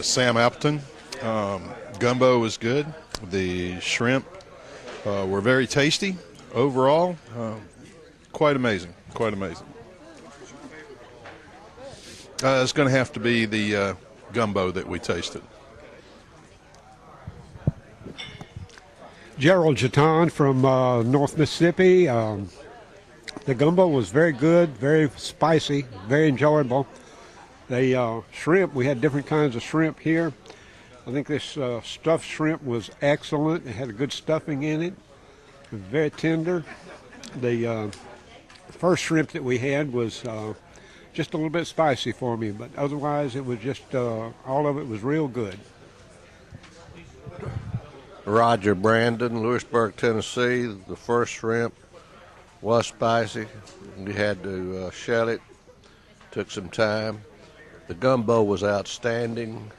Sam Appleton. Gumbo was good. The shrimp were very tasty. Overall, quite amazing. Quite amazing. It's going to have to be the gumbo that we tasted. Gerald Jaton from North Mississippi. The gumbo was very good, very spicy, very enjoyable. The shrimp, we had different kinds of shrimp here. I think this stuffed shrimp was excellent. It had a good stuffing in it. It was very tender. The first shrimp that we had was just a little bit spicy for me, but otherwise it was just, all of it was real good. Roger Brandon, Lewisburg, Tennessee. The first shrimp was spicy. You had to shell it. Took some time. The gumbo was outstanding.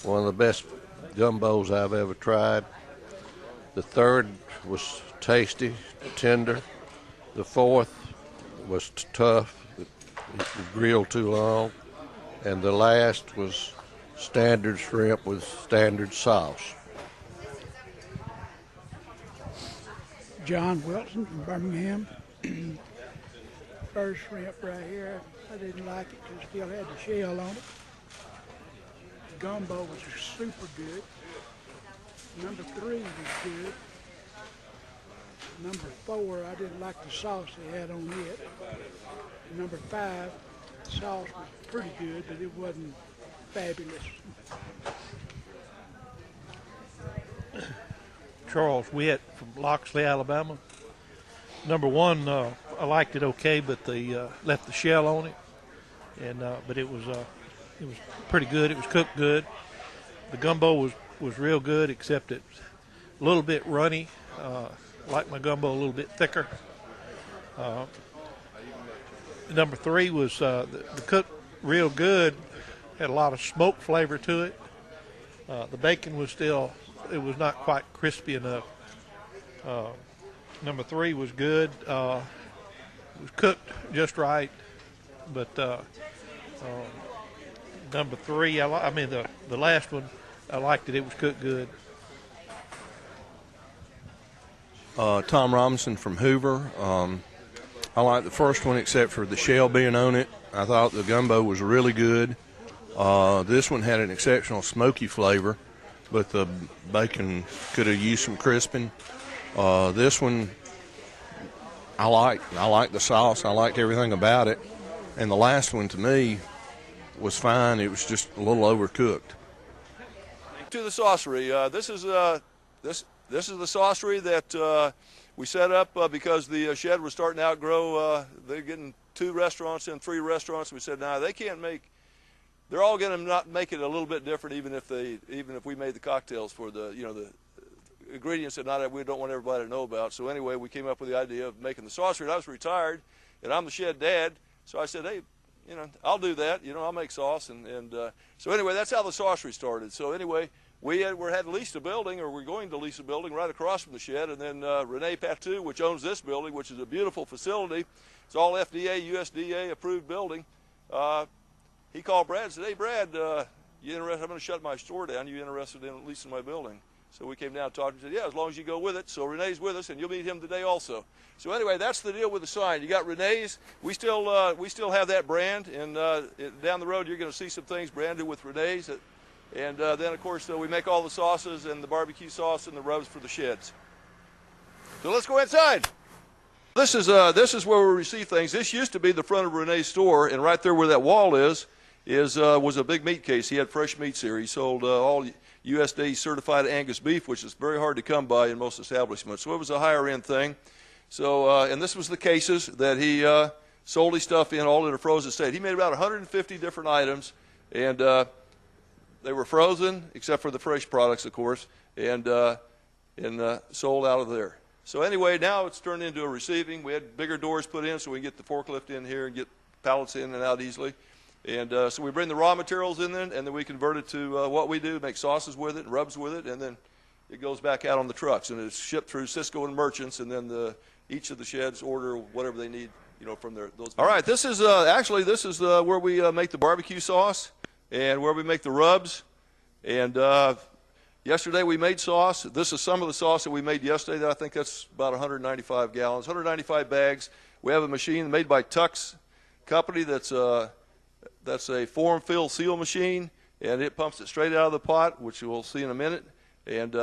One of the best gumbos I've ever tried. The third was tasty, tender. The fourth was tough. It grilled too long. And the last was standard shrimp with standard sauce. John Wilson from Birmingham. First shrimp right here, I didn't like it because it still had the shell on it. The gumbo was super good. Number 3 was good. Number 4, I didn't like the sauce they had on it. Number 5, the sauce was pretty good, but it wasn't fabulous. Charles Witt from Loxley, Alabama. Number 1, I liked it okay, but they left the shell on it, and but it was pretty good. It was cooked good. The gumbo was real good, except it's a little bit runny. Like my gumbo a little bit thicker. Number 3 was the cooked real good. Had a lot of smoke flavor to it. The bacon was still. It was not quite crispy enough. Number 3 was good. It was cooked just right, but number 3, I mean the last one, I liked it. It was cooked good. Tom Robinson from Hoover. I liked the first one except for the shell being on it. I thought the gumbo was really good. This one had an exceptional smoky flavor, but the bacon could have used some crisping. This one, I liked the sauce. I liked everything about it. And the last one, to me, was fine. It was just a little overcooked. To the saucery. This is the saucery that we set up because the shed was starting to outgrow. They're getting 2 restaurants and 3 restaurants. We said, nah, they can't make. They're all going to not make it a little bit different, even if we made the cocktails for the the ingredients that we don't want everybody to know about. So anyway, we came up with the idea of making the saucery. I was retired, and I'm the shed dad, so I said, hey, I'll do that. I'll make sauce, and so anyway, that's how the saucery started. So anyway, we had leased a building, or we're going to lease a building right across from the shed, and then Rene Patou, which owns this building, which is a beautiful facility. It's all FDA, USDA approved building. He called Brad and said, hey, Brad, you interested? I'm going to shut my store down. You interested in leasing my building? So we came down and talked and said, yeah, as long as you go with it. So Renee's with us, and you'll meet him today also. So anyway, that's the deal with the sign. You got Renee's. We still have that brand, and down the road you're going to see some things branded with Renee's. And then, of course, we make all the sauces and the barbecue sauce and the rubs for the sheds. So let's go inside. This is where we receive things. This used to be the front of Renee's store, and right there where that wall was a big meat case. He had fresh meats here. He sold all USDA certified Angus beef, which is very hard to come by in most establishments. So it was a higher end thing. So and this was the cases that he sold his stuff in, all in a frozen state. He made about 150 different items, and they were frozen except for the fresh products, of course, and sold out of there. So anyway, now it's turned into a receiving. We had bigger doors put in so we can get the forklift in here and get pallets in and out easily. And so we bring the raw materials in there, and then we convert it to what we do, make sauces with it and rubs with it, and then it goes back out on the trucks. And it's shipped through Cisco and Merchants, and then each of the sheds order whatever they need, from those. All right, this is where we make the barbecue sauce. and where we make the rubs. And yesterday we made sauce. This is some of the sauce that we made yesterday. I think that's about 195 gallons, 195 bags. We have a machine made by Tux Company that's a form-fill seal machine, and it pumps it straight out of the pot, which we'll see in a minute, and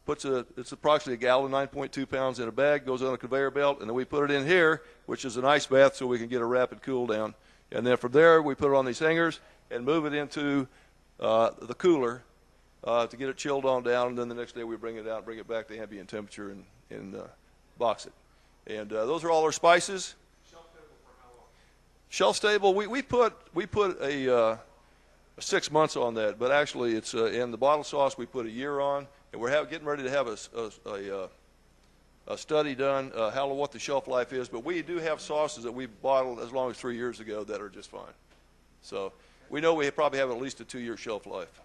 it's approximately a gallon, 9.2 pounds in a bag, goes on a conveyor belt, and then we put it in here, which is an ice bath so we can get a rapid cool down. And then from there, we put it on these hangers and move it into the cooler to get it chilled on down, and then the next day we bring it out, bring it back to ambient temperature, and box it. And those are all our spices. Shelf stable, we put a 6 months on that, but actually it's in the bottle sauce we put a year on, and we're getting ready to have a study done how what the shelf life is. But we do have sauces that we bottled as long as 3 years ago that are just fine. So we know we probably have at least a 2-year shelf life.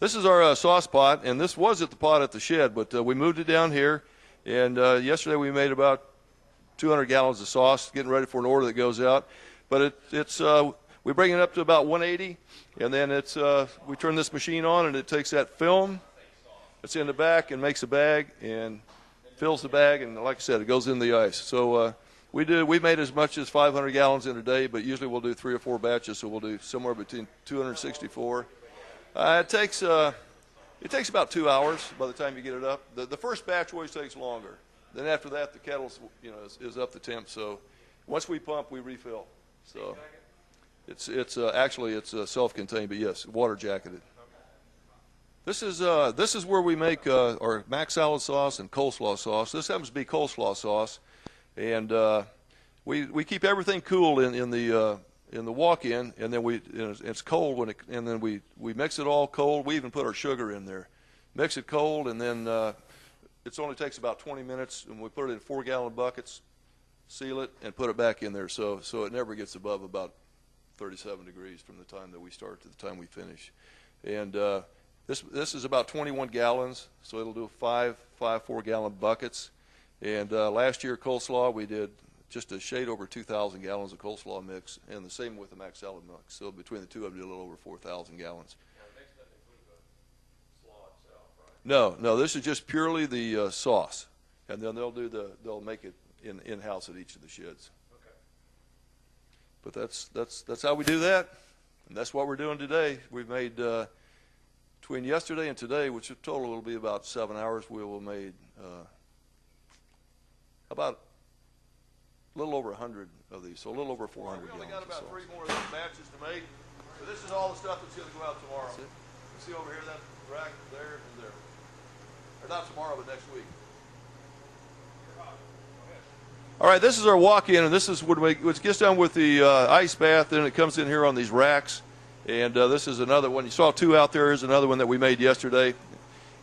This is our sauce pot, and this was at the pot at the shed, but we moved it down here, and yesterday we made about 200 gallons of sauce, getting ready for an order that goes out. But we bring it up to about 180, and then we turn this machine on, and it takes that film that's in the back and makes a bag and fills the bag, and like I said, it goes in the ice. So we made as much as 500 gallons in a day, but usually we'll do 3 or 4 batches, so we'll do somewhere between 264. It takes about 2 hours by the time you get it up. The first batch always takes longer. Then after that, the kettle is up to temp. So once we pump, we refill. So it's actually self-contained, but yes, water jacketed. This is where we make our mac salad sauce and coleslaw sauce. This happens to be coleslaw sauce, and we keep everything cool in the walk-in, and then it's cold and then we mix it all cold. We even put our sugar in there, mix it cold, and then it only takes about 20 minutes, and we put it in 4-gallon buckets, seal it, and put it back in there. So it never gets above about 37 degrees from the time that we start to the time we finish. And this is about 21 gallons, so it'll do 5 4-gallon buckets. And last year coleslaw, we did just a shade over 2,000 gallons of coleslaw mix, and the same with the mac salad mix. So between the two of them, did a little over 4,000 gallons. No, this is just purely the sauce, and then they'll make it in-house at each of the sheds. Okay. But that's how we do that, and that's what we're doing today. We've made between yesterday and today, which in total will be about 7 hours, we will have made about a little over 100 of these, so a little over 400 gallons. We only got about 3 more of these batches to make, so this is all the stuff that's going to go out tomorrow. You see over here that rack there and there. Or not tomorrow, but next week. All right, this is our walk-in, and this is what gets done with the ice bath, and it comes in here on these racks. And this is another one. You saw 2 out there. Here's another one that we made yesterday.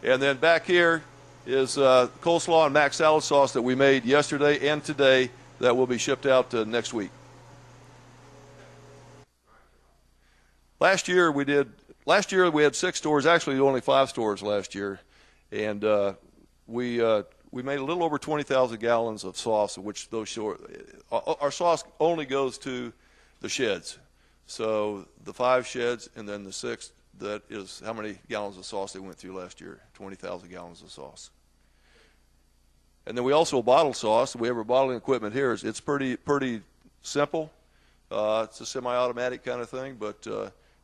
And then back here is coleslaw and mac salad sauce that we made yesterday and today that will be shipped out next week. Last year we had 6 stores, actually only 5 stores last year. And we made a little over 20,000 gallons of sauce, of which our sauce only goes to the sheds. So the 5 sheds and then the 6th, that is how many gallons of sauce they went through last year, 20,000 gallons of sauce. And then we also bottle sauce. We have our bottling equipment here. It's pretty simple. It's a semi-automatic kind of thing, but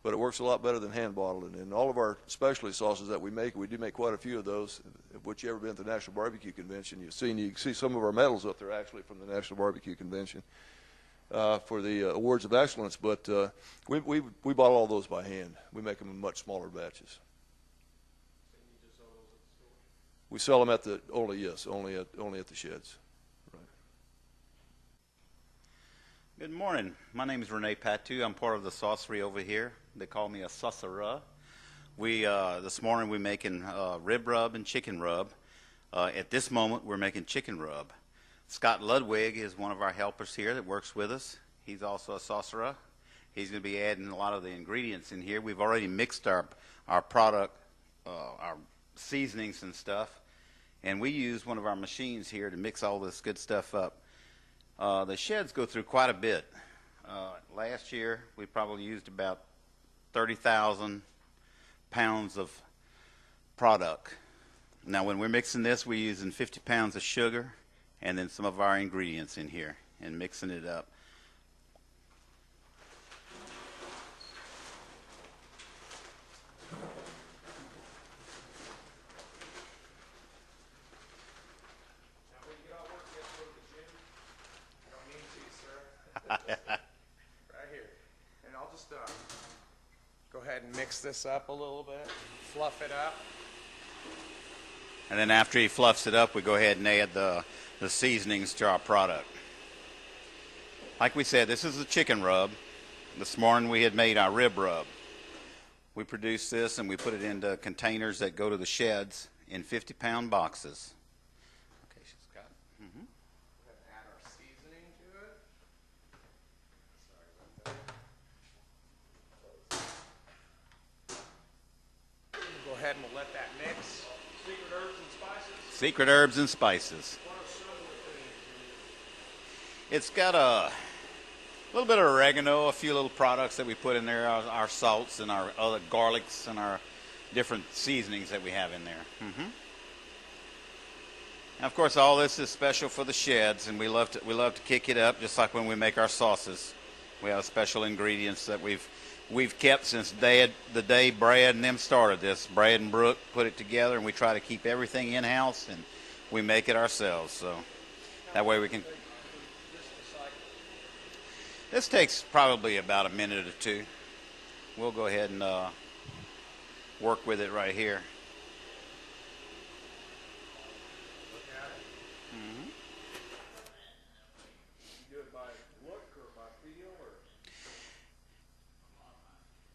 it works a lot better than hand bottling. And all of our specialty sauces that we do make quite a few of those. If you ever been to the National Barbecue Convention, you can see some of our medals up there actually from the National Barbecue Convention for the awards of excellence. But we bottle all those by hand. We make them in much smaller batches. We sell them only at the sheds. Right. Good morning. My name is Rene Patu. I'm part of the saucery over here. They call me a saucera. This morning we're making rib rub and chicken rub. At this moment we're making chicken rub. Scott Ludwig is one of our helpers here that works with us. He's also a saucera. He's going to be adding a lot of the ingredients in here. We've already mixed our product, our seasonings and stuff, and we use one of our machines here to mix all this good stuff up. The sheds go through quite a bit Last year, we probably used about 30,000 pounds of product. Now, when we're mixing this, we're using 50 pounds of sugar and then some of our ingredients in here and mixing it up. Right here. And I'll just go ahead and mix this up a little bit, fluff it up. And then after he fluffs it up, we go ahead and add the seasonings to our product. Like we said, this is a chicken rub. This morning we had made our rib rub. We produce this and we put it into containers that go to the sheds in 50-pound boxes. Okay, she's got it. Go ahead and add our seasoning to it. Sorry about that. Go ahead and we'll let that mix. Secret herbs and spices. Secret herbs and spices. It's got a little bit of oregano, a few little products that we put in there, our salts and our other garlics and our different seasonings that we have in there. Now, of course, all this is special for the sheds, and we love to kick it up, just like when we make our sauces. We have special ingredients that we've kept since the day Brad and them started this. Brad and Brooke put it together, and we try to keep everything in-house, and we make it ourselves. So that way we can. This takes probably about a minute or two. We'll go ahead and work with it right here.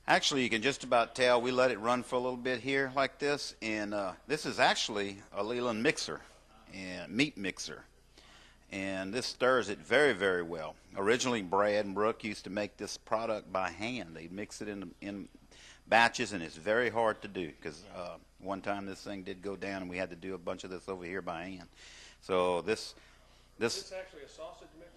Actually, you can just about tell. We let it run for a little bit here like this, and this is actually a Leland mixer, and meat mixer, and this stirs it very, very well. Originally, Brad and Brooke used to make this product by hand. They mix it in batches, and it's very hard to do because one time this thing did go down, and we had to do a bunch of this over here by hand. So this Is this actually a sausage mixer?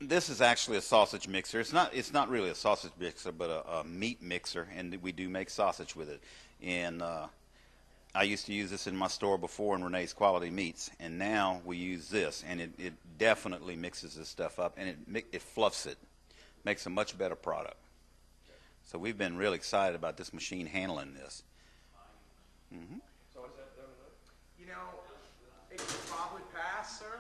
This is actually a sausage mixer. It's not really a sausage mixer, but a meat mixer, and we do make sausage with it. And I used to use this in my store before in Renee's Quality Meats, and now we use this, and it definitely mixes this stuff up, and it fluffs it, makes a much better product. So we've been really excited about this machine handling this. So is that done? You know, it could probably pass, sir.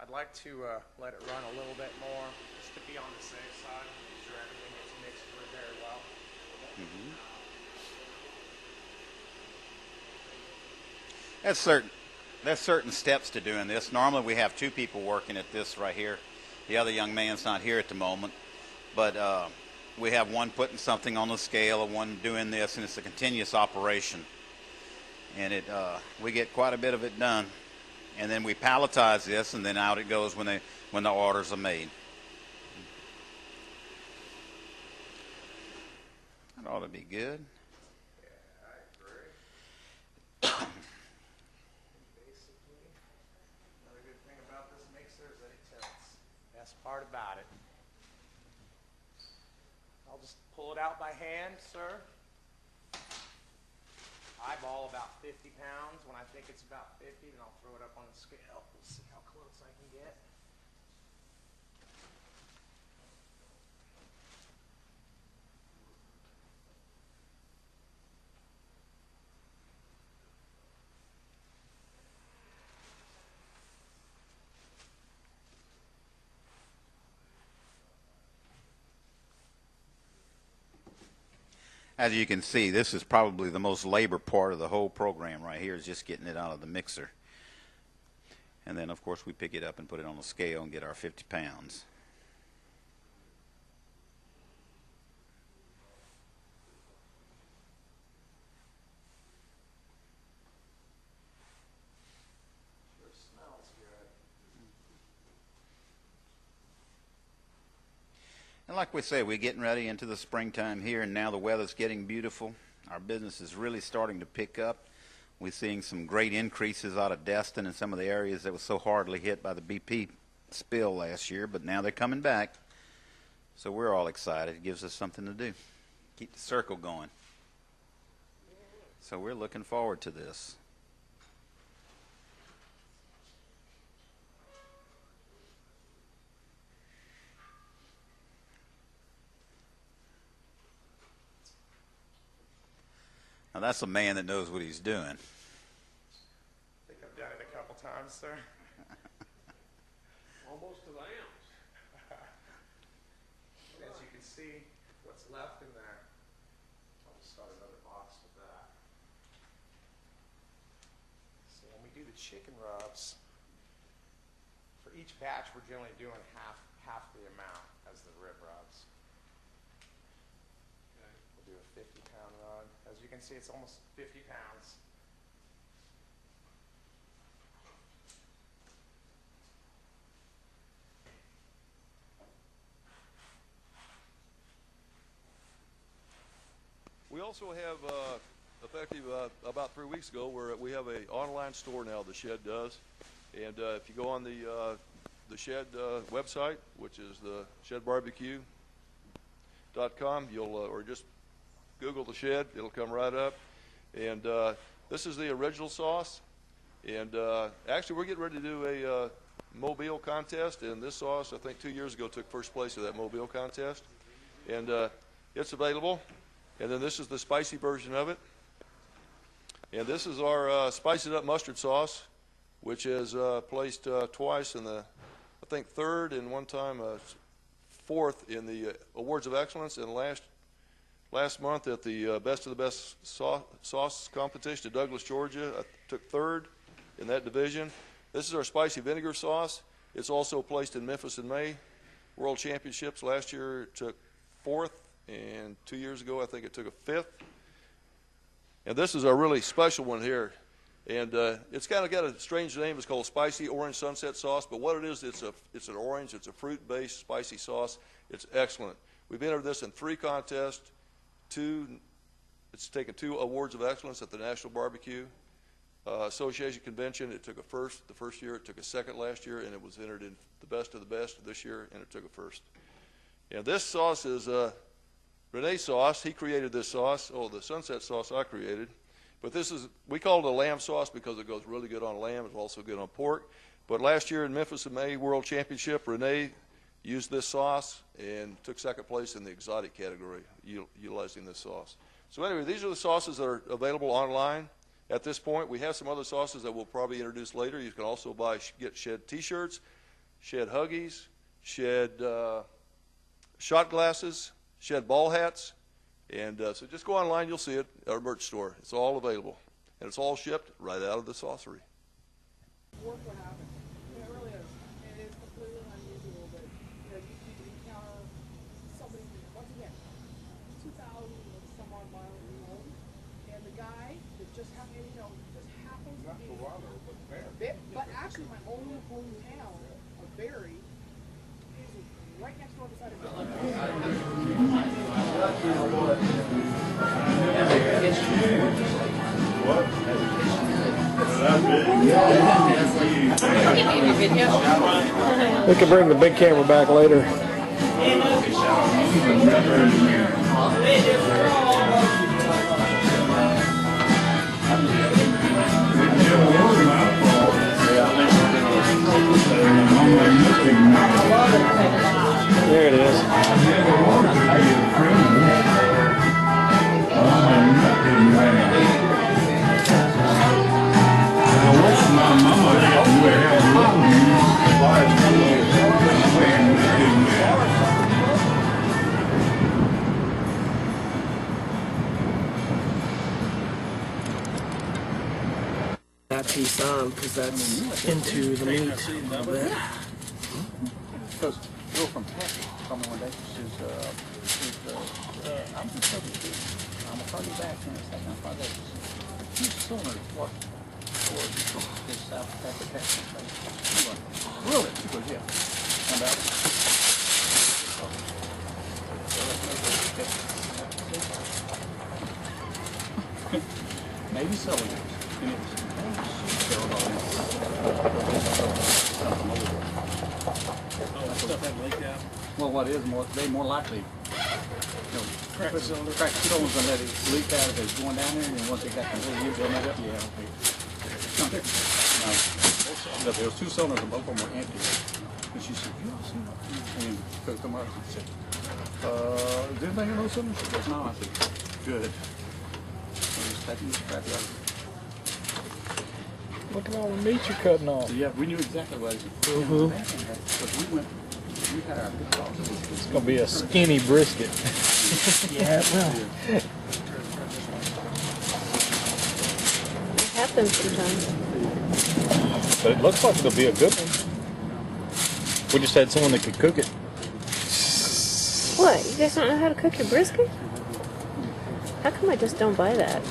I'd like to let it run a little bit more, just to be on the safe side, make sure everything gets mixed through very well. There's certain steps to doing this. Normally we have two people working at this right here. The other young man's not here at the moment, but we have one putting something on the scale and one doing this, and it's a continuous operation. And we get quite a bit of it done. And then we palletize this, and then out it goes when the orders are made. That ought to be good. Yeah, I agree. Basically, another good thing about this mixer is that it tilts. Best part about it. I'll just pull it out by hand, sir. Eyeball about 50 pounds. When I think it's about 50, then I'll throw it up on the scale. We'll see how close I can get. As you can see, this is probably the most labor part of the whole program right here, is just getting it out of the mixer. And then, of course, we pick it up and put it on the scale and get our 50 pounds. Sure smells good. And like we say, we're getting ready into the springtime here, and now the weather's getting beautiful. Our business is really starting to pick up. We're seeing some great increases out of Destin and some of the areas that were so hardly hit by the BP spill last year, but now they're coming back. So we're all excited. It gives us something to do. Keep the circle going. So we're looking forward to this. Now that's a man that knows what he's doing. I think I've done it a couple times, sir. Almost to the ounce. As you can see, what's left in there. I'll just start another box with that. So when we do the chicken rubs, for each batch, we're generally doing half the amount as the rib rubs. We'll do a 50-pound run. As you can see, it's almost 50 pounds. We also have, effective about 3 weeks ago, where we have an online store now, the Shed does. And if you go on the Shed website, which is the shedbbqtv.com, you'll, or just Google the Shed, it'll come right up. And this is the original sauce. And actually, we're getting ready to do a Mobile contest. And this sauce, I think 2 years ago, took first place at that Mobile contest. And it's available. And then this is the spicy version of it. And this is our spiced up mustard sauce, which is placed twice in the, I think, third and one time fourth in the Awards of Excellence. And last month at the Best of the Best Sauce competition in Douglas, Georgia, I took third in that division. This is our spicy vinegar sauce. It's also placed in Memphis in May World Championships. Last year it took fourth, and 2 years ago I think it took a fifth. And this is a really special one here. And it's kind of got a strange name. It's called Spicy Orange Sunset Sauce. But what it is, it's an orange. It's a fruit-based spicy sauce. It's excellent. We've entered this in 3 contests. It's taken 2 awards of excellence at the National Barbecue Association Convention. It took a first the first year. It took a second last year. And it was entered in the Best of the Best this year. And it took a first. And this sauce is Renee's sauce. He created this sauce. Oh, the sunset sauce I created. But this is, we call it a lamb sauce because it goes really good on lamb. It's also good on pork. But last year in Memphis in May World Championship, Renee used this sauce and took second place in the exotic category, utilizing this sauce. So anyway, these are the sauces that are available online at this point. We have some other sauces that we'll probably introduce later. You can also get Shed T-shirts, Shed Huggies, Shed shot glasses, Shed ball hats. And so just go online, you'll see it at our merch store. It's all available. And it's all shipped right out of the saucery. Work what happens. It really is. It is completely unusual, but you encounter somebody, once again, 2,000 some odd miles old, and the guy that just happens to be but actually my own hometown of Barry is right next door beside a We can bring the big camera back later. There it is. that piece on because that's into the meat a little bit. Because girl from Texas told me one day, she says, I'm just talking to you. I'm going to call you back in a second. I'll call you back. She's still in what? Or this South Texas. Really? She goes, yeah. And maybe so. Stuff that lake out. Well, what is they more likely, crack the cylinder and let it leak out if it's going down there, and then once they got the whole unit up, yeah, okay. No, there was 2 cylinders and both of them were empty. And she said, "You all see what?" And he come out and said, "Is anything in those cylinders?" She goes, "No." I said, "Good." So just taking this crap out. Look at all the meat you're cutting off. Yeah, we knew exactly what it was. Mm-hmm. We had our big sauce. It's going to be a skinny brisket. Yeah, it will. It happens sometimes. But it looks like it'll be a good one. We just had someone that could cook it. What? You guys don't know how to cook your brisket? How come I just don't buy that?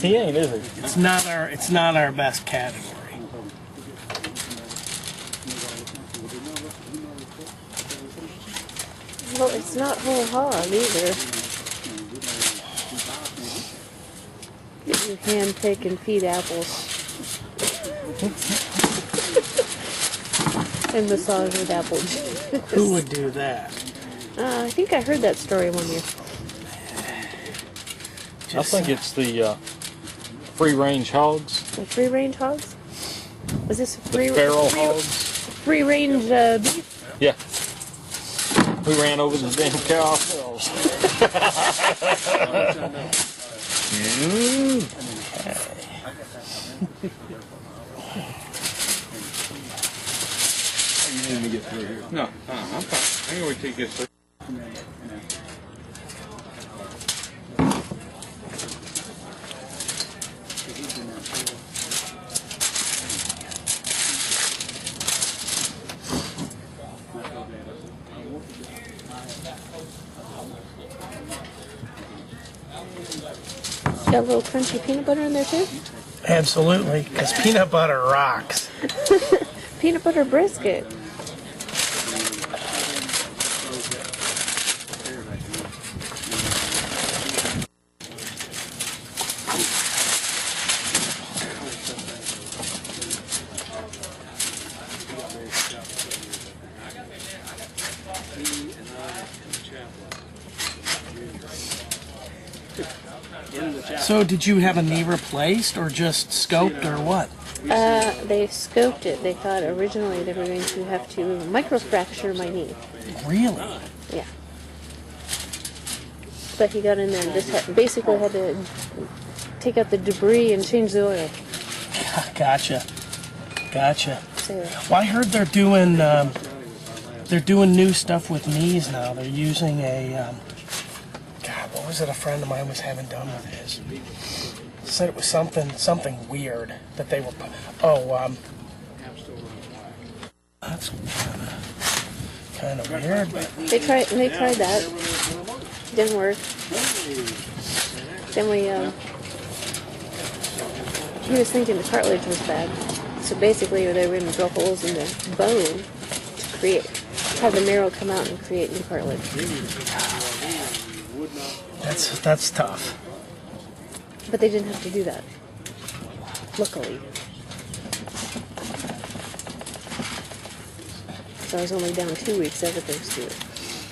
He ain't, is he? It's not our best category. Well, it's not whole hog either. You hand pick and feed apples. And massage with apple juice. Who would do that? I think I heard that story one year. I think it's the free-range hogs. The free-range hogs? Was this free? The feral hogs. Free-range beef? Yeah. We ran over the damn cow ourselves. You need me to get through here? No, I'm fine. I'm going to wait till you get through. Got a little crunchy peanut butter in there too? Absolutely, because peanut butter rocks. Peanut butter brisket. So did you have a knee replaced or just scoped or what? They scoped it. They thought originally they were going to have to microfracture my knee. Really? Yeah. But he got in there and just basically had to take out the debris and change the oil. Gotcha. So, Well, I heard they're doing new stuff with knees now. They're using a God, what was it? A friend of mine was having done with his. Said it was something weird that they were. That's kind of weird. But they tried that. Didn't work. Then he was thinking the cartilage was bad. So basically they were going to drill holes in the bone to have the marrow come out and create new cartilage. That's tough. But they didn't have to do that. Luckily. So I was only down 2 weeks as opposed to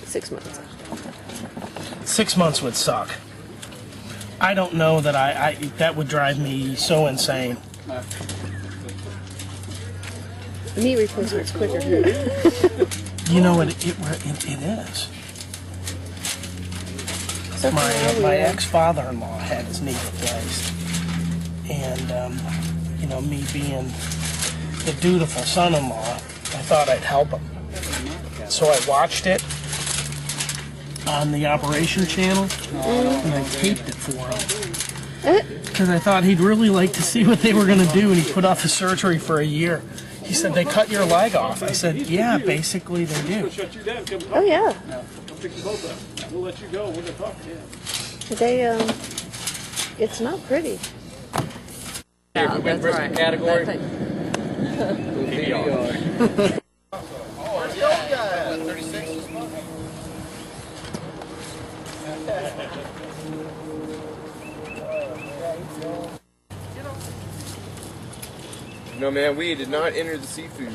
6 months. 6 months would suck. I don't know that I that would drive me so insane. Knee replacement's quicker. You know what it is. So My ex-father-in-law had his knee replaced, and me being the dutiful son-in-law, I thought I'd help him. So I watched it on the operation channel, and I taped it for him. Because I thought he'd really like to see what they were going to do, and he put off the surgery for a year. He said, they cut your leg off. I said, yeah, basically they do. Oh, yeah. We'll let you go. We're going to talk to him. It's not pretty. Yeah, that's right. Category. No, man, we did not enter the seafood.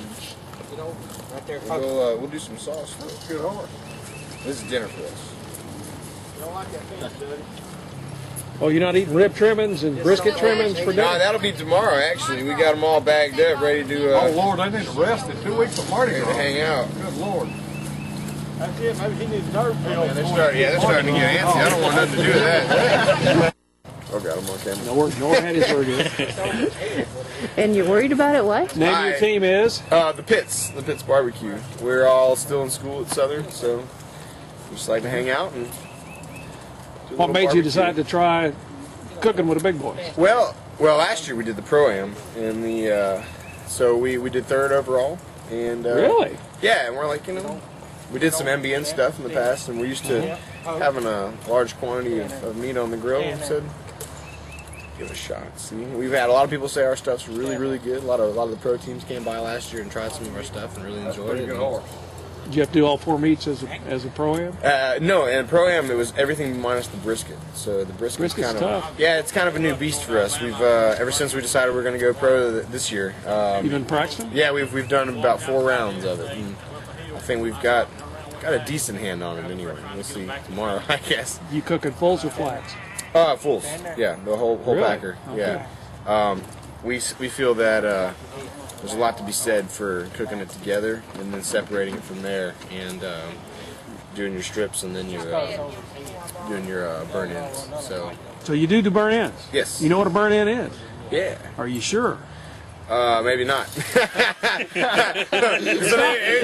Right there. We'll do some sauce. Good horse. This is dinner for us. You don't like that fence, do you? Oh, you're not eating rib trimmings and brisket trimmings for dinner? No, that'll be tomorrow, actually. We got them all bagged up, ready to... oh, Lord, they need to rest it. 2 weeks of Mardi Gras. To hang out. Good Lord. That's it. Maybe he needs nerve pills. Yeah, they're starting to get antsy. I don't want nothing to do with that. Oh, got them on camera. No, had his very good. And you're worried about it, what? Name of your team is? The Pitts Barbecue. We're all still in school at Southern, so we just like to hang out and do a What little made you barbecue. decide to try cooking with the big boys? Well, last year we did the Pro-Am, and so we did 3rd overall. And really? Yeah, and we're like, we did some MBN stuff in the past, and we're used to having a large quantity of meat on the grill, and said, give it a shot. See, we've had a lot of people say our stuff's really, really good. A lot of the pro teams came by last year and tried some of our stuff and really enjoyed it. Did you have to do all 4 meats as a Pro-Am? No, and Pro-Am it was everything minus the brisket. So the brisket's kind of tough. Yeah, it's kind of a new beast for us. We've ever since we decided we're going to go pro this year. You've been practicing? Yeah, we've done about 4 rounds of it, and I think we've got a decent hand on it anyway. We'll see tomorrow, I guess. You cooking fulls or flats? Fulls. Yeah, the whole Really? packer. Okay. Yeah. We feel that there's a lot to be said for cooking it together and then separating it from there and doing your strips and then doing your burn ends. So you do the burn ends? Yes. You know what a burn end is? Yeah. Are you sure? Maybe not. Every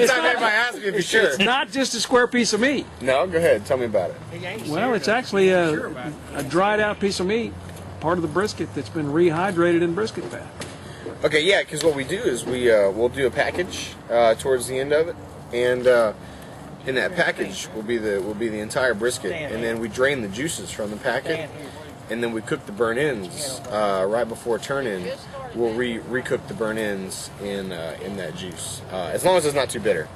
time anybody asks me if you're sure. It's not just a square piece of meat. No, go ahead. Tell me about it. Well, it's actually a dried out piece of meat, part of the brisket that's been rehydrated in brisket fat. Okay, yeah, because what we do is we'll do a package towards the end of it, and in that package will be the entire brisket, and then we drain the juices from the packet, and then we cook the burn ends right before turn in. We'll recook the burn ends in that juice, as long as it's not too bitter.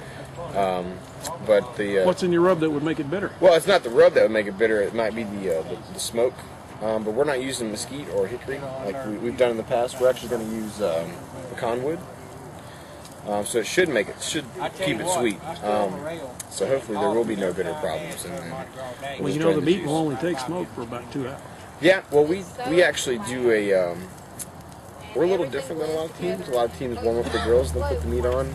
But the what's in your rub that would make it bitter? Well, it's not the rub that would make it bitter. It might be the smoke. But we're not using mesquite or hickory like we've done in the past. We're actually going to use pecan wood. So it should keep it sweet. So hopefully there will be no bitter problems. Well, you know the meat will only take smoke for about 2 hours. Yeah, well we actually do we're a little different than a lot of teams. A lot of teams warm up the grills, they'll put the meat on,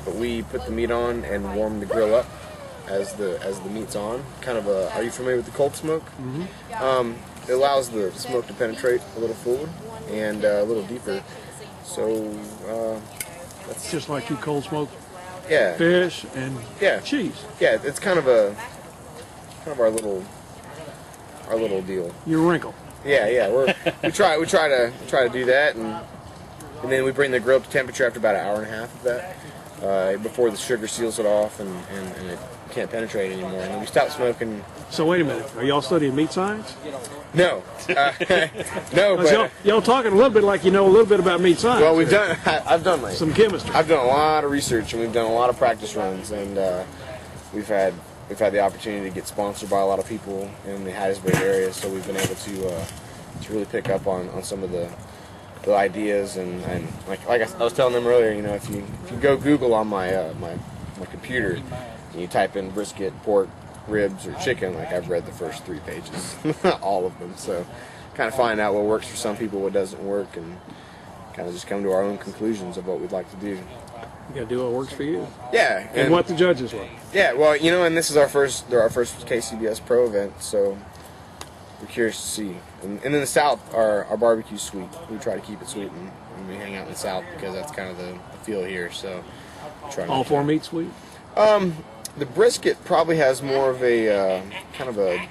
but we put the meat on and warm the grill up as the meat's on. Kind of are you familiar with the cold smoke? Mm-hmm. It allows the smoke to penetrate a little forward and a little deeper. So that's just like you cold smoke fish and cheese. Yeah, it's kind of our little deal. Your wrinkle. Yeah. We try to do that, and then we bring the grill up to temperature after about an hour and a half of that before the sugar seals it off and it can't penetrate anymore. And then we stop smoking. So wait a minute, are y'all studying meat science? No, no. But y'all talking a little bit like you know a little bit about meat science. Well, I've done some chemistry. I've done a lot of research and we've done a lot of practice runs, and we've had the opportunity to get sponsored by a lot of people in the Hattiesburg area, so we've been able to really pick up on some of the ideas and like I was telling them earlier, if you go Google on my computer and you type in brisket, pork, ribs, or chicken, like I've read the first 3 pages, all of them. So kind of find out what works for some people, what doesn't work, and kind of just come to our own conclusions of what we'd like to do. You got to do what works for you. Yeah, and what the judges want. Yeah, well, and this is our first KCBS Pro event, so we're curious to see. And in the South, our barbecue's sweet. We try to keep it sweet, and we hang out in the South because that's kind of the feel here. So all 4 meats sweet. The brisket probably has more of a kind of a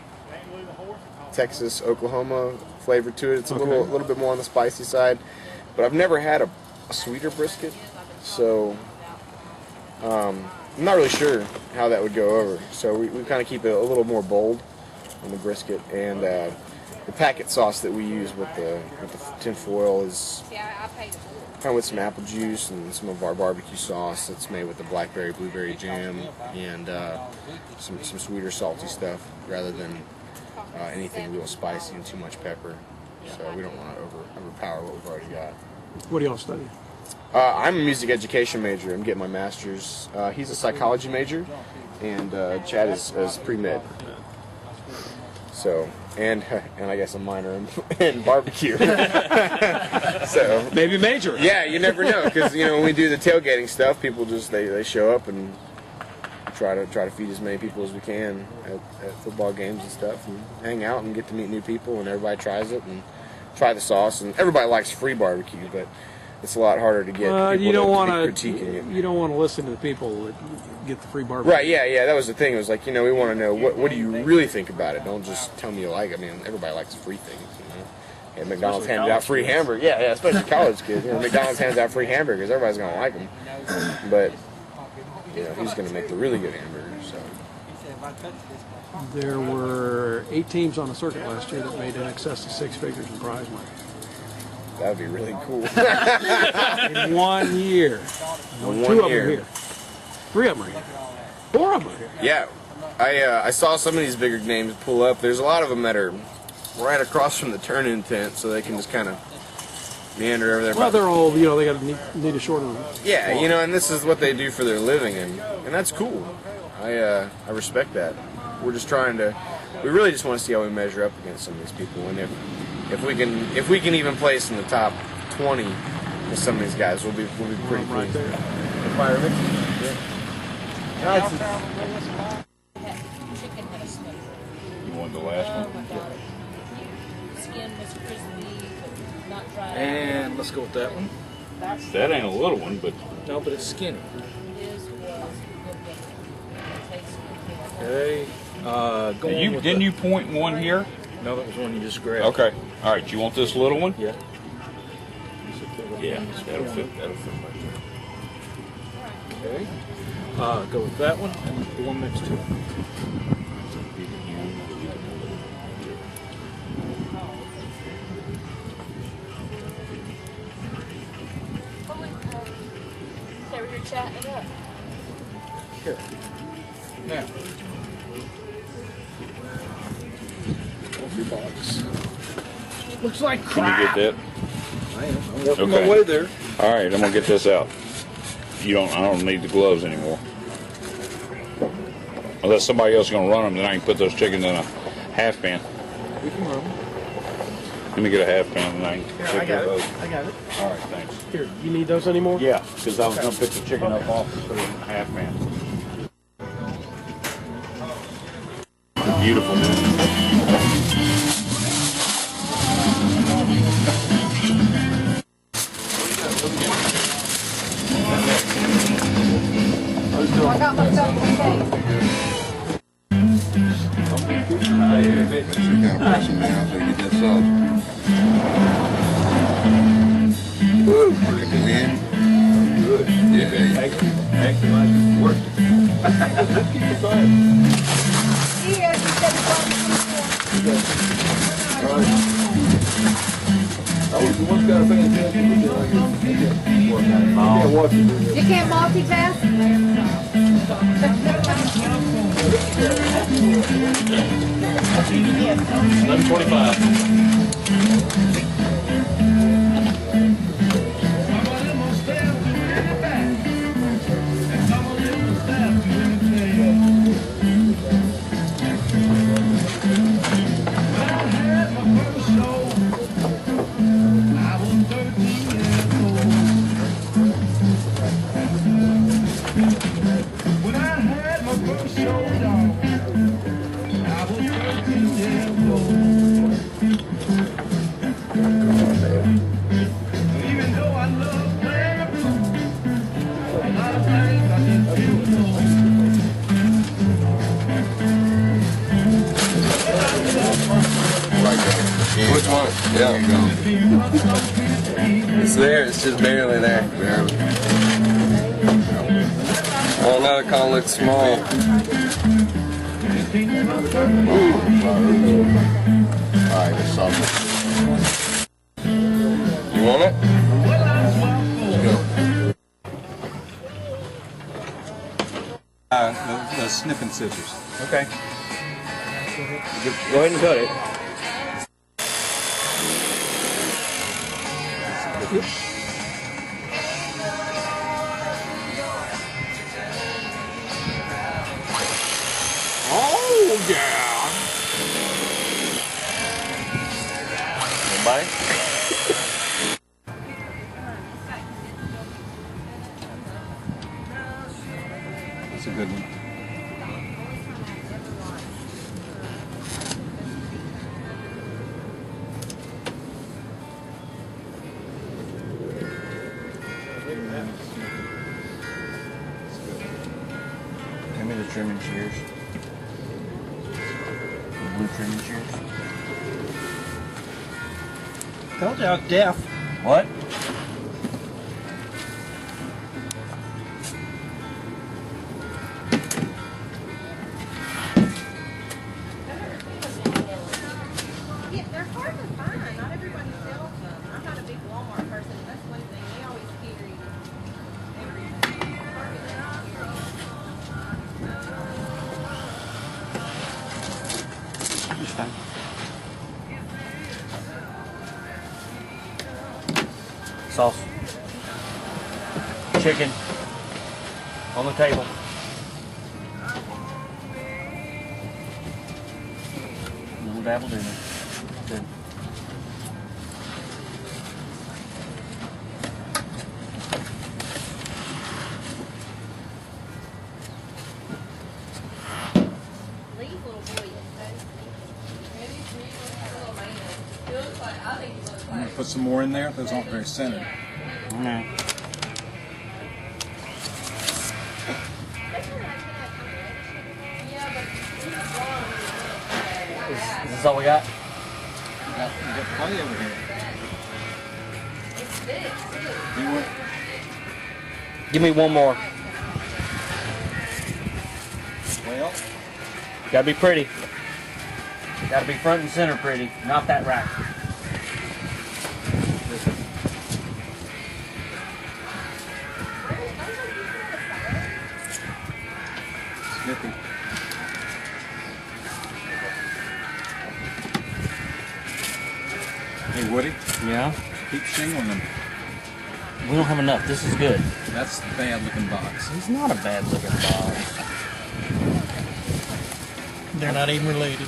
Texas, Oklahoma flavor to it. It's a little bit more on the spicy side, but I've never had a sweeter brisket, so I'm not really sure how that would go over. So we kind of keep it a little more bold on the brisket, and the packet sauce that we use with the tin foil is kind of with some apple juice and some of our barbecue sauce that's made with the blackberry blueberry jam and some sweeter salty stuff rather than anything real spicy and too much pepper. So we don't want to overpower what we've already got. What do y'all study? I'm a music education major. I'm getting my master's. He's a psychology major, and Chad is pre-med. So, and I guess a minor in barbecue. So maybe major. Yeah, you never know, because when we do the tailgating stuff, people just they show up and try to feed as many people as we can at football games and stuff, and hang out and get to meet new people, and everybody tries it and try the sauce, and everybody likes free barbecue, but it's a lot harder to get people to be critiquing it. You don't want to listen to the people that get the free barbecue. Right, yeah, that was the thing. It was like, we want to know, what do you really think about it? Don't just tell me you like it. I mean, everybody likes free things, And McDonald's handed out free hamburgers. Yeah, especially college kids. McDonald's hands out free hamburgers. Everybody's going to like them. But, who's going to make the really good hamburgers? So. There were 8 teams on the circuit last year that made in excess of 6 figures in prize money. That would be really cool. In 1 year. 2 of them are here. 3 of them are here. 4 of them are here. Yeah. I saw some of these bigger names pull up. There's a lot of them that are right across from the turn-in tent, so they can just kind of meander over there. Well, they're all, they got to need a shorter. Yeah, and this is what they do for their living, and that's cool. I respect that. We're just we really just want to see how we measure up against some of these people, and if we can even place in the top 20 with some of these guys, we'll be pretty right there. The fire mix? You want the last one? And let's go with that one. That ain't a little one, but no, but it's skinny. Okay. Didn't you point one here? No, that was one you just grabbed. Okay. All right. You want this little one? Yeah. Yeah. That'll fit right there. Okay. Go with that one and the one next to it. We're chatting it up. Here. Now. Box. Looks like crap. Can you get that? I am. I'm working my way there. All right, I'm gonna get this out. I don't need the gloves anymore. Unless somebody else is gonna run them, then I can put those chickens in a half pan. We can run them. Let me get a half pan and I can Here, I got it. I got it. All right, thanks. Here, you need those anymore? Yeah, because I was gonna pick the chicken up off and put it in a half pan. They're beautiful, man. I got myself a cake. You can't multitask? 'Which one? Yeah. There you go. It's there, it's just barely there. Barely. Oh, now the call looks small. Alright, let's solve it. You want it? Let's go. The snipping scissors. Okay. Go ahead and cut it. Oh yeah. Bye. That's a good one. Hand me the trimming shears. The blue trimming shears. Told you I was deaf. What? Yeah, they're hard to find. Not everybody sells them. I'm not a big Walmart person. That's one thing. They always carry everything. It's fine. Sauce. Chicken. On the table. Little dabbled in it. Good. These little boys. I'm going to put some more in there. Those aren't very centered. No. Is this all we got? We got plenty over here. You want? Give me one more. Well, Gotta be pretty. Gotta be front and center pretty. Not that rack. Snippy. Hey, Woody. Yeah? Keep shingling them. We don't have enough. This is good. That's the bad looking box. It's not a bad looking box. They're not even related.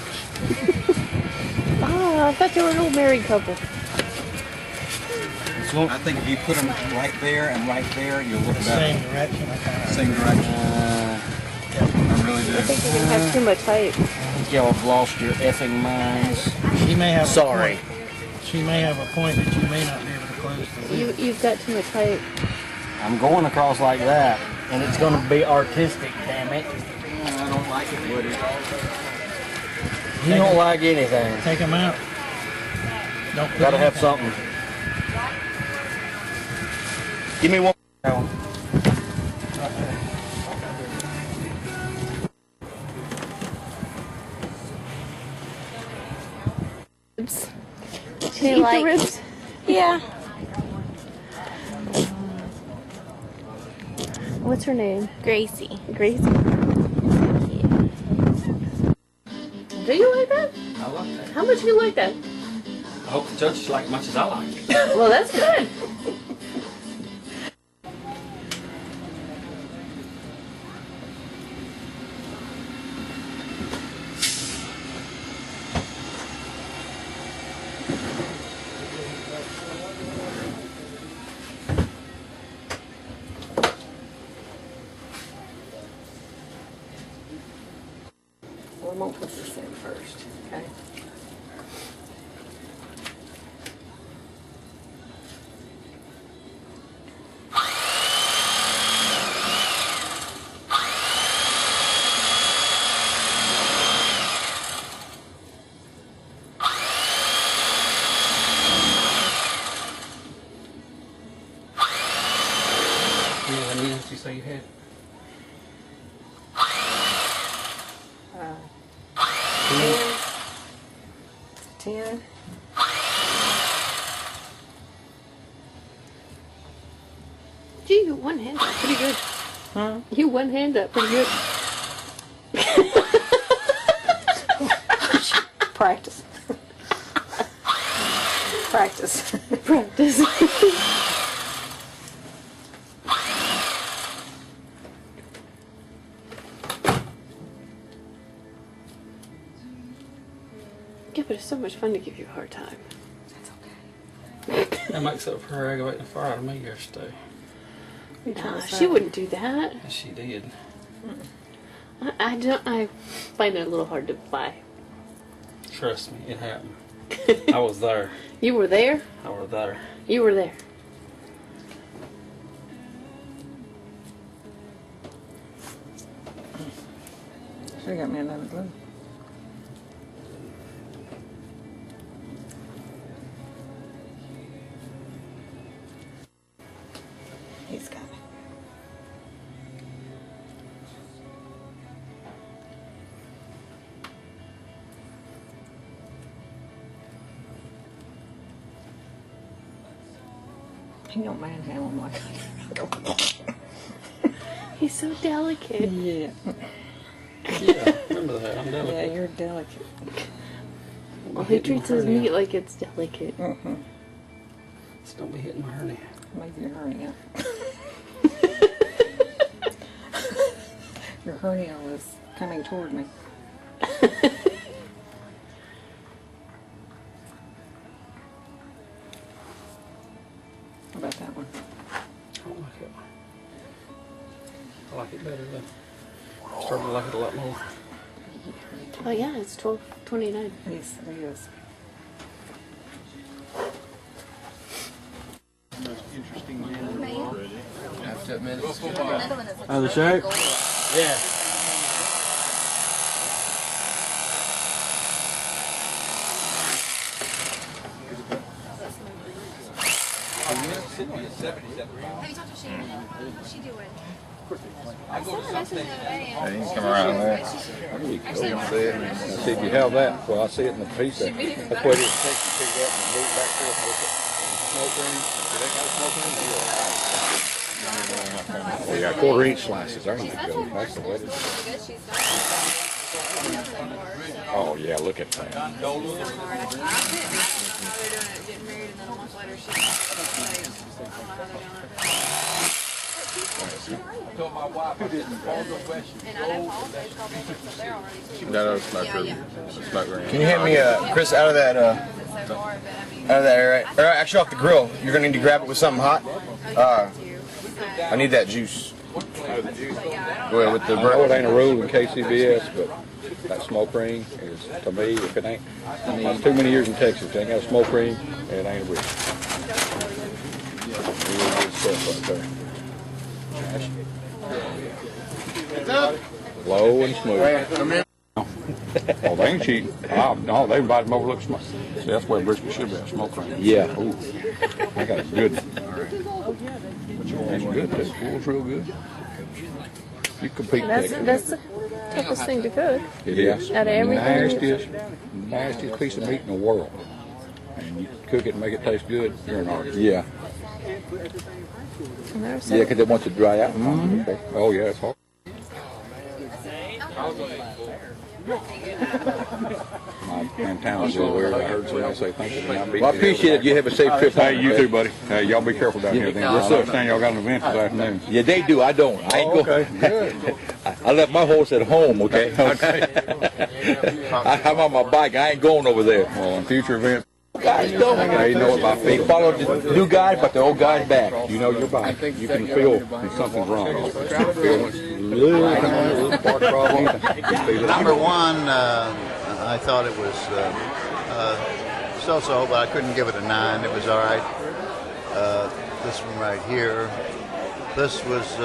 Oh, I thought you were an old married couple. I think if you put them right there and right there, you'll look better. Same direction. Same direction. I really do. I think you have too much height. I think y'all have lost your effing minds. She may have. Sorry. A point. She may have a point that you may not be able to close the lid. You've got too much height. I'm going across like that, and it's going to be artistic, damn it. I don't like it, Woody. You don't like anything. Take them out. Don't put Gotta have anything. something. Give me one. Ribs. Do you Eat like the ribs? Yeah. What's her name? Gracie. Gracie. Do you like that? I like that. How much do you like that? I hope the judges like as much as I like it. Well, that's good. Well, I'm gonna put this in first, okay? Yeah, how many did you say you had? 10. Gee, you one hand up pretty good. Huh? You one hand up pretty good. Practice. Practice. Practice. Yeah, but it's so much fun to give you a hard time. That makes up for her aggravating the fire out of me yesterday. Nah, she wouldn't do that. Yes, she did. I find it a little hard to buy. Trust me, it happened. I was there. You were there? I was there. You were there. She got me another glue. He's coming. He don't manhandle him like I do. He's so delicate. Yeah. Yeah, remember that. I'm delicate. Yeah, you're delicate. Well, he treats his meat like it's delicate. Mm-hmm. Just don't be hitting my hernia. Maybe your hernia. Your hernia was coming toward me. How about that one? I don't like it. I like it better than. I started to like it a lot more. Oh yeah, it's $12.29. Yes, it is. Interesting man already. After a minute. Oh, the shark? Yeah. Have you talked to Sharon? What's she doing? I go to something. Hey, you can come around there. See if you have that. Well, I see it in the piece. That's what it takes to pick it up and move back forth with it. Smoke ring. Do they got a smoke ring? Yeah, 1/4-inch slices. There you go. That's the way to do it. Oh, yeah, look at that. Told my wife I didn't call no question. Can you hand me, Chris, out of that area? Or actually off the grill. You're gonna need to grab it with something hot. I need that juice. Go ahead with the. I know it ain't a rule in KCBS, but that smoke ring is, to me, if it ain't, I mean, it's too many years in Texas. If it ain't got a smoke ring, it ain't a rule. Really good stuff right there. Low and smooth. Oh, they ain't cheating. No, they invited them over to look smart. See, that's where brisket should be, a smoke ring. Yeah. Ooh. I got a good. That's good. That pool's real good. You compete. That's the toughest thing to cook. It is. Out of everything. Nastiest piece of meat in the world. And you cook it and make it taste good, you're an artist. Yeah. Yeah, because it wants to dry out. Mm-hmm. Okay. Oh, yeah, it's hard. My town's a little weird. I heard somebody say thank you for not being. Well, I appreciate it. You have a safe trip. Hey, you too, buddy. Hey, y'all be careful down here. Then. I understand y'all got an event this afternoon. Yeah, they do. I don't. I ain't okay, good. I left my horse at home, okay? I'm on my bike. I ain't going over there. Well, on future events. Guys don't. They know about They follow the new guys, but the old guys back. You know your bike. You can feel when something's wrong. You can feel when little spark problem. Number one, I thought it was so-so, but I couldn't give it a 9. It was all right. This one right here, this was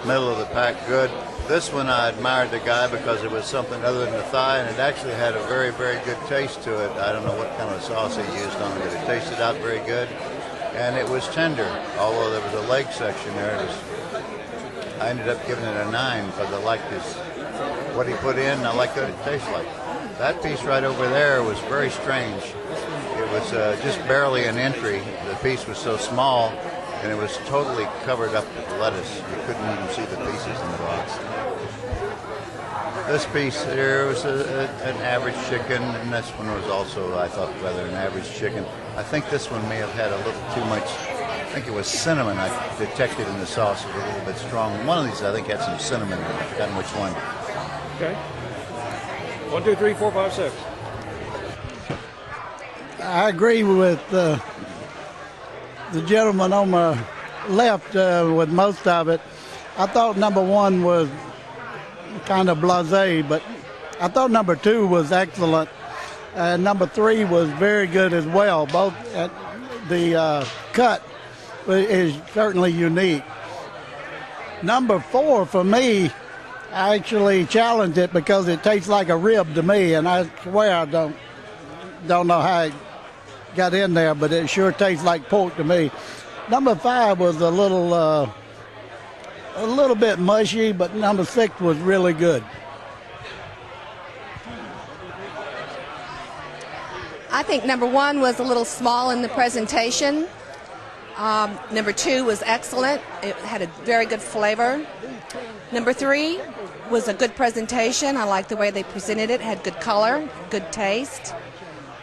middle of the pack, good. This one I admired the guy because it was something other than the thigh, and it actually had a very, very good taste to it. I don't know what kind of sauce he used on it, but it tasted out very good. And it was tender, although there was a leg section there. I ended up giving it a 9 because I liked what he put in, and I liked what it tasted like. That piece right over there was very strange. It was just barely an entry. The piece was so small, and it was totally covered up with lettuce. You couldn't even see the pieces in the box. This piece here was an average chicken, and this one was also, I thought, rather an average chicken. I think this one may have had a little too much, I think it was cinnamon I detected in the sauce. It was a little bit strong. One of these, I think, had some cinnamon in it. I forgot which one. Okay. 1, 2, 3, 4, 5, 6. I agree with the gentleman on my left with most of it. I thought number 1 was kind of blasé, but I thought number 2 was excellent. And number 3 was very good as well. Both the cut is certainly unique. Number 4 for me, I actually challenged it because it tastes like a rib to me, and I swear I don't know how it got in there, but it sure tastes like pork to me. Number 5 was a little bit mushy, but number 6 was really good. I think number 1 was a little small in the presentation. Number 2 was excellent. It had a very good flavor. Number 3 was a good presentation. I liked the way they presented it. It had good color, good taste.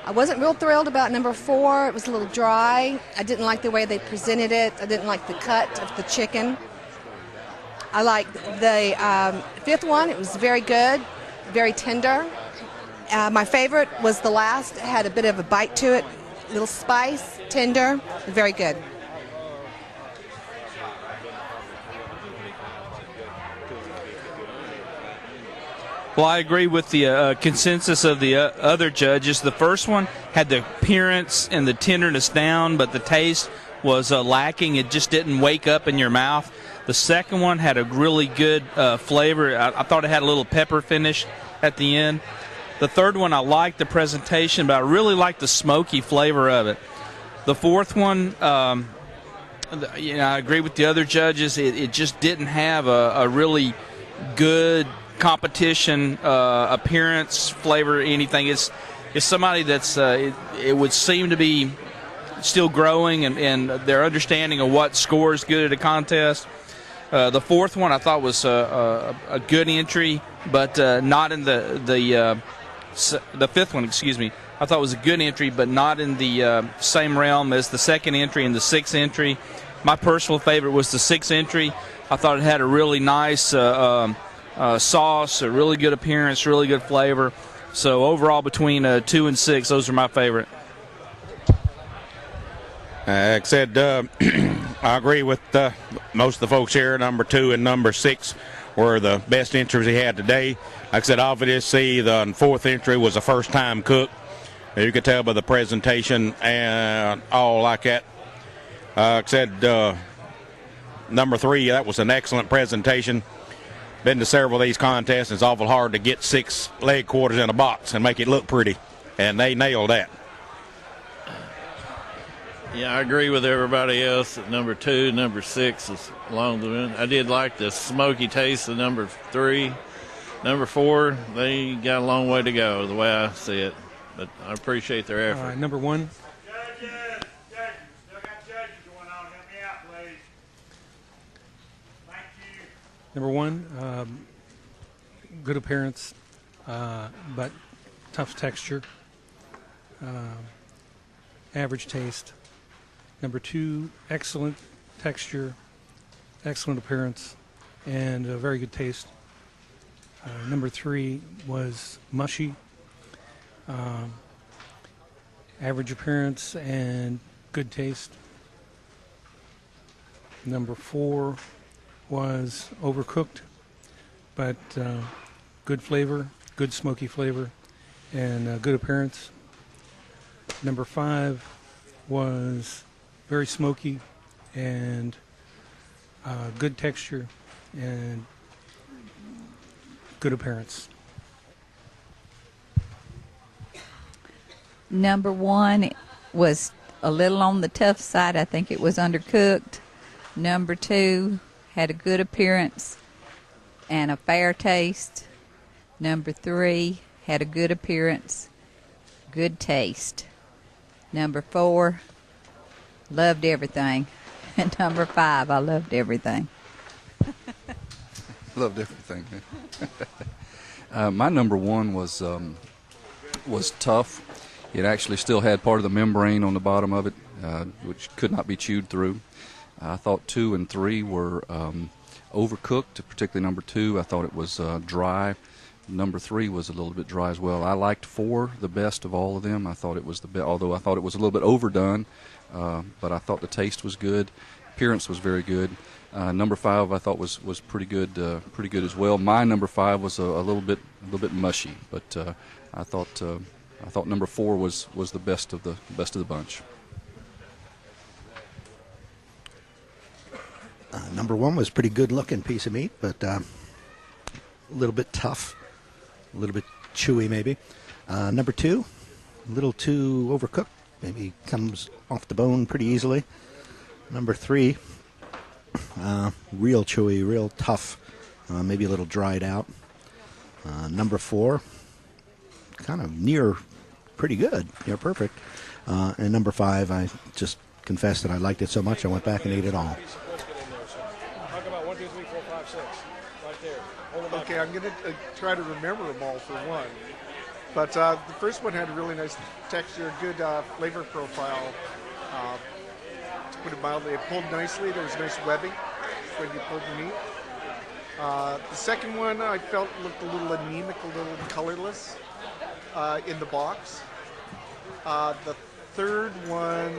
I wasn't real thrilled about number 4. It was a little dry. I didn't like the way they presented it. I didn't like the cut of the chicken. I liked the 5th one. It was very good, very tender. My favorite was the last. It had a bit of a bite to it, a little spice, tender, very good. Well, I agree with the consensus of the other judges. The first one had the appearance and the tenderness down, but the taste was lacking. It just didn't wake up in your mouth. The second one had a really good flavor. I thought it had a little pepper finish at the end. The third one, I liked the presentation, but I really liked the smoky flavor of it. The fourth one, I agree with the other judges. It just didn't have a really good competition appearance, flavor, anything. It's somebody that's it would seem to be still growing and their understanding of what scores good at a contest. The fourth one I thought was a good entry, but not in the fifth one, excuse me. I thought was a good entry, but not in the same realm as the second entry and the sixth entry. My personal favorite was the sixth entry. I thought it had a really nice sauce, a really good appearance, really good flavor. So overall, between 2 and 6, those are my favorite. Like I said, I agree with most of the folks here. Number 2 and number 6 were the best entries he had today. Like I said, obviously the fourth entry was a first-time cook. You could tell by the presentation and all like that. Like I said, number 3, that was an excellent presentation. Been to several of these contests. It's awful hard to get 6 leg quarters in a box and make it look pretty, and they nailed that. Yeah, I agree with everybody else that number 2, number 6 is along the line. I did like the smoky taste of number 3. Number 4, they got a long way to go, the way I see it. But I appreciate their effort. Number 1. Number 1, good appearance, but tough texture, average taste. Number 2, excellent texture, excellent appearance, and a very good taste. Number 3 was mushy, average appearance and good taste. Number 4 was overcooked, but good flavor, good smoky flavor, and good appearance. Number 5 was very smoky and good texture and good appearance. Number 1 was a little on the tough side. I think it was undercooked. Number 2 had a good appearance and a fair taste. Number 3 had a good appearance, good taste. Number 4, loved everything. And number 5, I loved everything. Loved everything. My number 1 was tough. It actually still had part of the membrane on the bottom of it, which could not be chewed through. I thought 2 and 3 were overcooked, particularly number 2. I thought it was dry, number 3 was a little bit dry as well. I liked 4 the best of all of them. I thought it was the best, although I thought it was a little bit overdone, but I thought the taste was good. Appearance was very good. Number 5 I thought was pretty good as well. My number 5 was a little bit mushy, but I thought number 4 was the best of the bunch. Number 1 was a pretty good looking piece of meat, but a little bit tough, a little bit chewy maybe. Number 2, a little too overcooked, maybe comes off the bone pretty easily. Number 3, real chewy, real tough, maybe a little dried out. Number 4, kind of near pretty good, near perfect. And number 5, I just confessed that I liked it so much I went back and ate it all. Talk about 1, 2, 3, 4, 5, 6. Right there. Okay, I'm going to try to remember them all for one. But the first one had a really nice texture, good flavor profile. To put it mildly, it pulled nicely. There was nice webbing when you pulled the meat. The second one I felt looked a little anemic, a little colorless in the box. The third one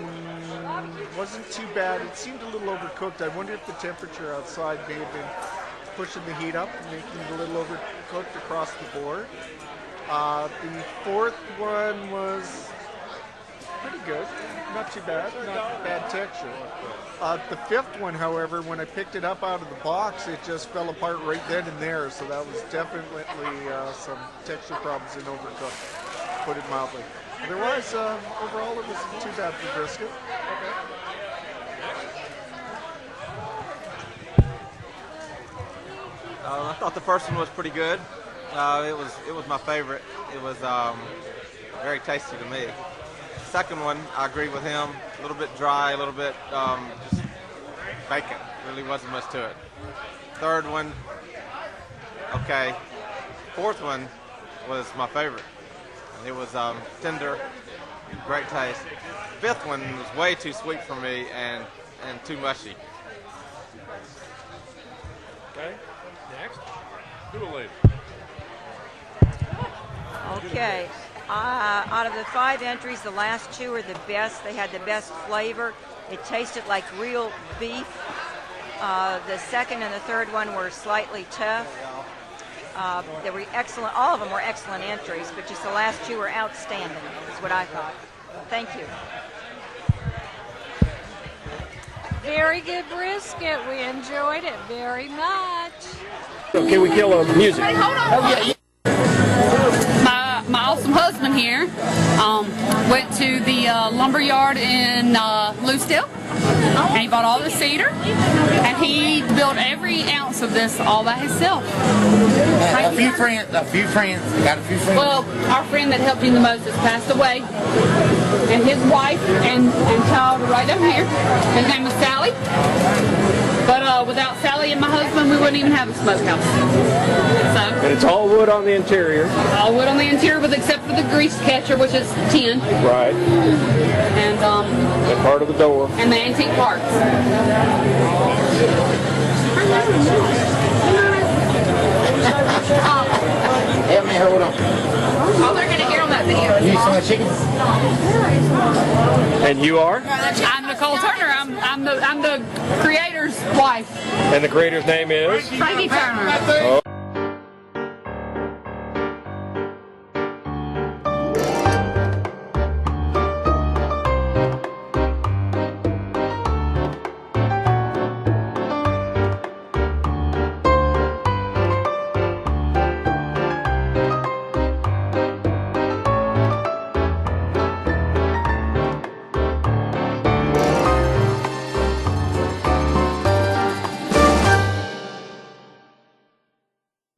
wasn't too bad. It seemed a little overcooked. I wonder if the temperature outside may have been pushing the heat up and making it a little overcooked across the board. The fourth one was pretty good. Not too bad. Not bad texture. The fifth one, however, when I picked it up out of the box, it just fell apart right then and there. So that was definitely some texture problems in overcooked, put it mildly. Otherwise, overall, it wasn't too bad for brisket. I thought the first one was pretty good. It was my favorite. It was very tasty to me. The second one, I agree with him. A little bit dry, a little bit just bacon. Really wasn't much to it. Third one, okay. Fourth one was my favorite. It was tender, great taste. Fifth one was way too sweet for me and too mushy. Okay, next. Doodle lady. Okay. Out of the 5 entries, the last 2 are the best. They had the best flavor. It tasted like real beef. The second and the third one were slightly tough. They were excellent. All of them were excellent entries, but just the last 2 were outstanding, is what I thought. Thank you. Very good brisket. We enjoyed it very much. Can we kill music? Hey, hold on. My awesome husband here went to the lumber yard in Lucedale, and he bought all the cedar, and he built every ounce of this all by himself. A few friends. Got a few friends. Well, our friend that helped him the most has passed away, and his wife and child are right down here. His name was Sally. But without Sally and my husband, we wouldn't even have a smokehouse. So. And it's all wood on the interior. All wood on the interior, with except for the grease catcher, which is tin. Right. And that part of the door. And the antique parts. Help me hold on. Oh, they're going to hear on that video. You some chicken? And you are? I'm Nicole Turner. I'm the creator's wife. And the creator's name is? Frankie Turner. Oh.